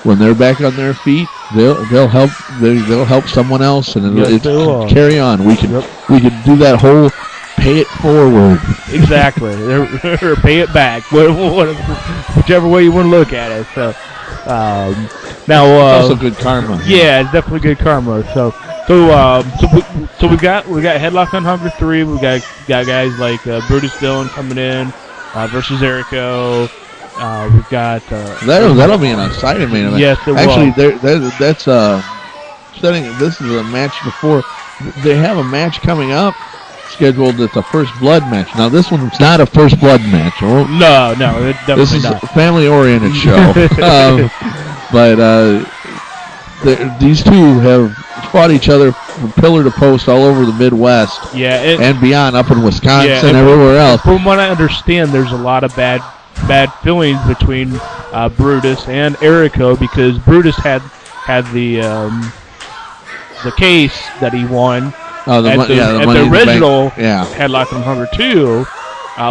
when they're back on their feet, they'll help someone else, and it'll carry on. We can do that whole pay it forward. Exactly, or pay it back, whichever way you want to look at it. So now, it's also good karma. Yeah, it's definitely good karma. So we got Headlock on Hunger 3. We got guys like Brutus Dillon coming in versus Erico. We've got that'll be an exciting main event. Yes, it actually, that's setting. This is a match before they have a match coming up scheduled. It's a first blood match. Now this one's not a first blood match. No, it definitely this is not. A family-oriented show. But these two have fought each other from pillar to post all over the Midwest. And beyond, up in Wisconsin and everywhere else. From what I understand, there's a lot of bad feelings between Brutus and Erico, because Brutus had the case that he won at the original Headlock on Hunger 2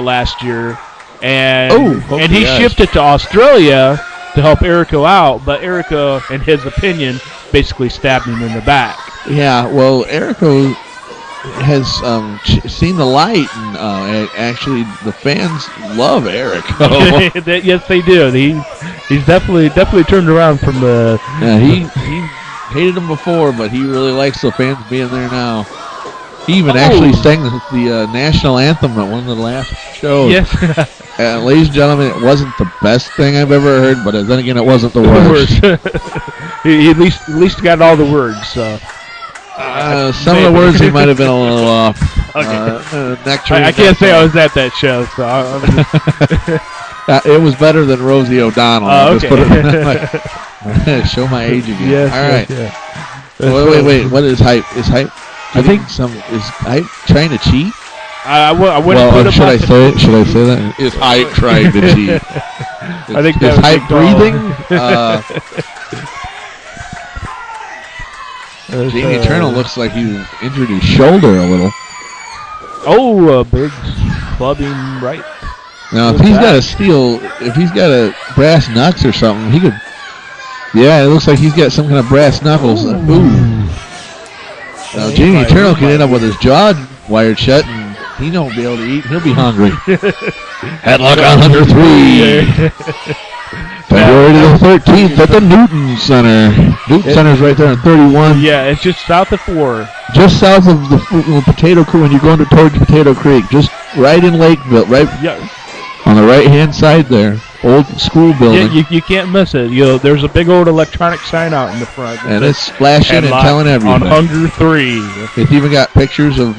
last year, and he shipped it to Australia to help Erico out, but Erico, in his opinion, basically stabbed him in the back. Yeah, well, Erico has seen the light, and actually the fans love Erico. Yes, they do. He's definitely turned around from the. Yeah, he hated him before, but he really likes the fans being there now. He even actually sang the national anthem at one of the last shows. Yes. Ladies and gentlemen, it wasn't the best thing I've ever heard, but then again, it wasn't the worst. He at least got all the words. So. Some of the words he might have been a little off. Okay. I can't say I was at that show, so it was better than Rosie O'Donnell. Okay. Put it show my age again. Yes, all right. Yes. Wait. What is Hype? Is Hype? I think is Hype trying to cheat? Should I say that? Is Hype trying to cheat? I think is Hype breathing? Jamie Eternal looks like he injured his shoulder a little. Oh, a big clubbing right. Now, if he's got a brass knucks or something, he could. Yeah, it looks like he's got some kind of brass knuckles. Ooh. Now, Jamie Eternal can end up with his jaw wired shut, and he won't be able to eat. He'll be hungry. Headlock on Hunger 3. February the 13th at the Newton Center. Newton Center's right there on 31. Yeah, it's just south of 4. Just south of the Potato Creek, when you're going towards Potato Creek. Just right in Lakeville, right on the right-hand side there. Old school building. Yeah, you can't miss it. There's a big old electronic sign out in the front. And it's flashing and telling everybody. On Hunger 3. It's even got pictures of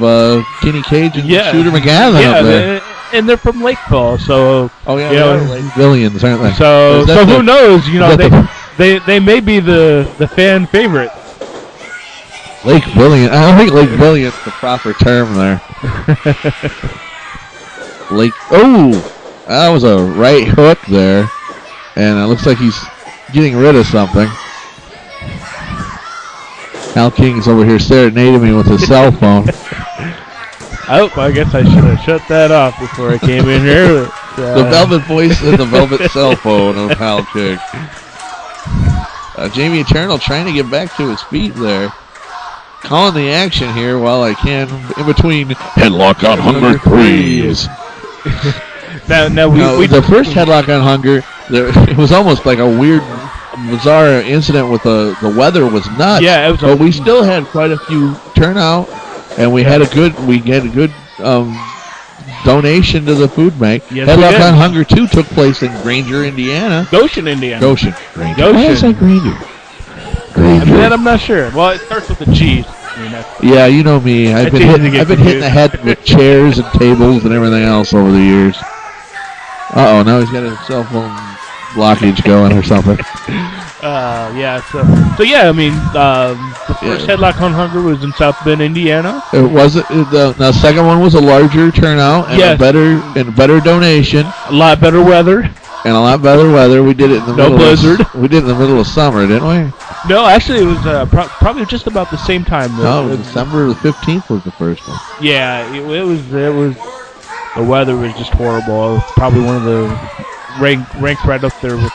Kenny Cage and Shooter McGavin up there. And they're from Lakeville, so they're Lakevillians, aren't they? So who knows? They may be the fan favorite. Lakevillian. I don't think Lakevillian's the proper term there. That was a right hook there, and it looks like he's getting rid of something. Al King's over here serenading me with his cell phone. I guess I should have shut that off before I came in here. The velvet voice and the velvet cell phone of Hal King. Jamie Eternal trying to get back to his feet there. Calling the action here while I can in between Headlock on Hunger 3s. The first Headlock on Hunger, it was almost like a weird, bizarre incident with the weather was nuts. Yeah, but we still had quite a few turnout. And we had a good donation to the food bank. Yes, Headlock on Hunger 2 took place in Granger, Indiana. Goshen, Indiana. Goshen. Granger. Why is that Granger? That I'm not sure. Well, it starts with a G. Yeah, you know me. I've been hitting the head with chairs and tables and everything else over the years. Now he's got his cell phone blockage going or something. The first Headlock on Hunger was in South Bend, Indiana. It wasn't. The second one was a larger turnout and a better donation. A lot better weather. And a lot better weather. We did it in the middle blizzard. We did it in the middle of summer, didn't we? No, actually, it was probably just about the same time. No, it was December the 15th was the first one. Yeah, it was. The weather was just horrible. It was probably one of the ranked right up there with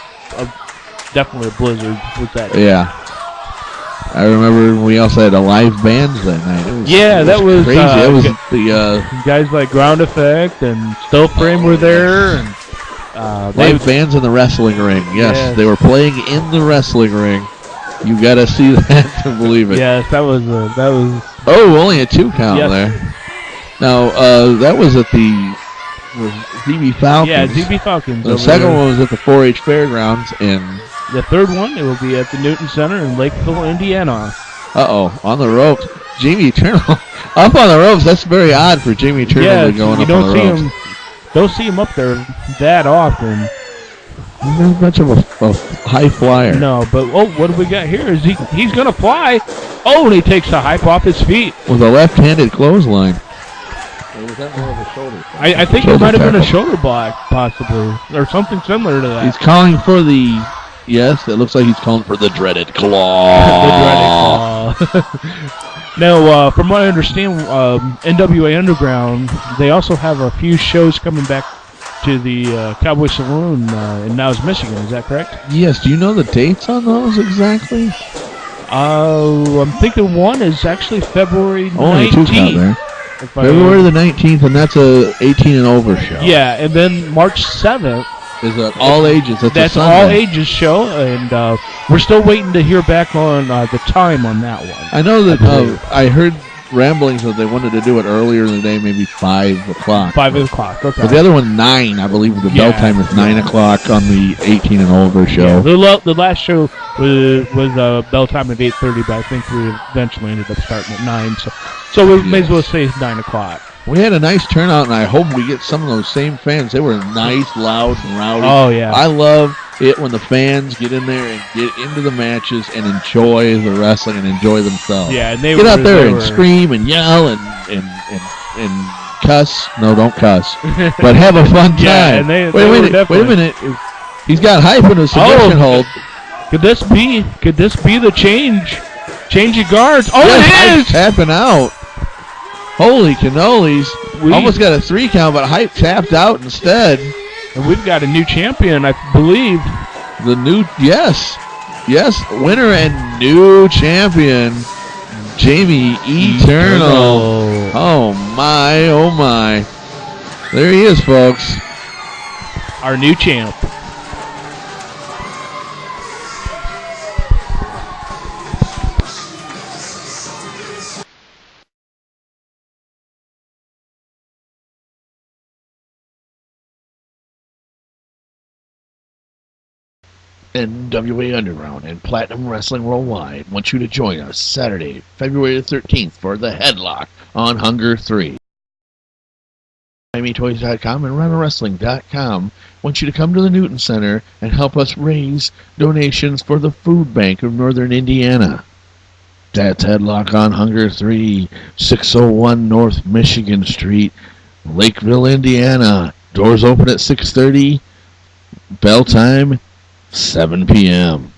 definitely a blizzard with that. Yeah. I remember we also had a live band that night. That was crazy. It was the guys like Ground Effect and Still Frame were there, and live bands in the wrestling ring. Yes, they were playing in the wrestling ring. You gotta see that to believe it. Yes, that was. Oh, only a 2 count there. Now that was at the ZB Falcons. Yeah, ZB Falcons. The second one was at the 4-H Fairgrounds, and the third one, it will be at the Newton Center in Lakeville, Indiana. On the ropes. Jamie Eternal up on the ropes. That's very odd for Jamie Eternal to go up on the ropes. Don't see him up there that often. He's not much of a high flyer. No, but what do we got here? Is he's gonna fly? Oh, and he takes the hype off his feet with a left-handed clothesline. Or was that more of a shoulder? I think it might have been a shoulder block, possibly, or something similar to that. He's calling for the. Yes, it looks like he's calling for the dreaded claw. The dreaded claw. Now, from what I understand, NWA Underground, they also have a few shows coming back to the Cowboy Saloon in Niles, Michigan. Is that correct? Yes. Do you know the dates on those exactly? I'm thinking one is actually February 19th. Only 2 count there. February the 19th, and that's a 18 and over show. Yeah, and then March 7th. Is an all ages. That's all ages show, and we're still waiting to hear back on the time on that one. I know that I heard ramblings that they wanted to do it earlier in the day, maybe 5 o'clock. 5 o'clock, okay. But the other one, 9, I believe the bell time is 9 o'clock on the 18 and over show. Yeah, the last show was bell time at 8:30, but I think we eventually ended up starting at 9, so we may as well say 9 o'clock. We had a nice turnout, and I hope we get some of those same fans. They were nice, loud, and rowdy. Oh, yeah. I love it when the fans get in there and get into the matches and enjoy the wrestling and enjoy themselves. Yeah, and they get out there and scream and yell and cuss. No, don't cuss. But have a fun time. Yeah, and wait a minute. He's got hype in his submission hold. Could this be the change? Change of guards. Oh, yes, it is! Tapping out. Holy cannolis. Almost got a 3 count, but hype tapped out instead. And we've got a new champion, I believe. Yes, winner and new champion, Jamie Eternal. Oh my. There he is, folks. Our new champ. NWA Underground and Platinum Wrestling Worldwide want you to join us Saturday, February the 13th for the Headlock on Hunger 3. MiamiToys.com and RunnerWrestling.com want you to come to the Newton Center and help us raise donations for the Food Bank of Northern Indiana. That's Headlock on Hunger 3, 601 North Michigan Street, Lakeville, Indiana. Doors open at 6:30. Bell time 7 p.m.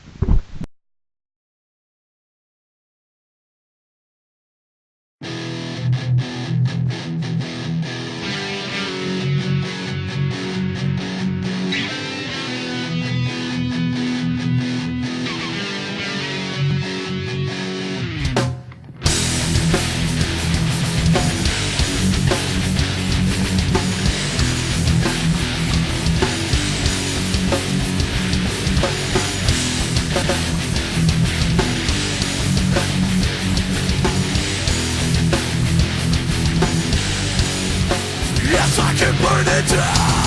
Yes, I can burn it down.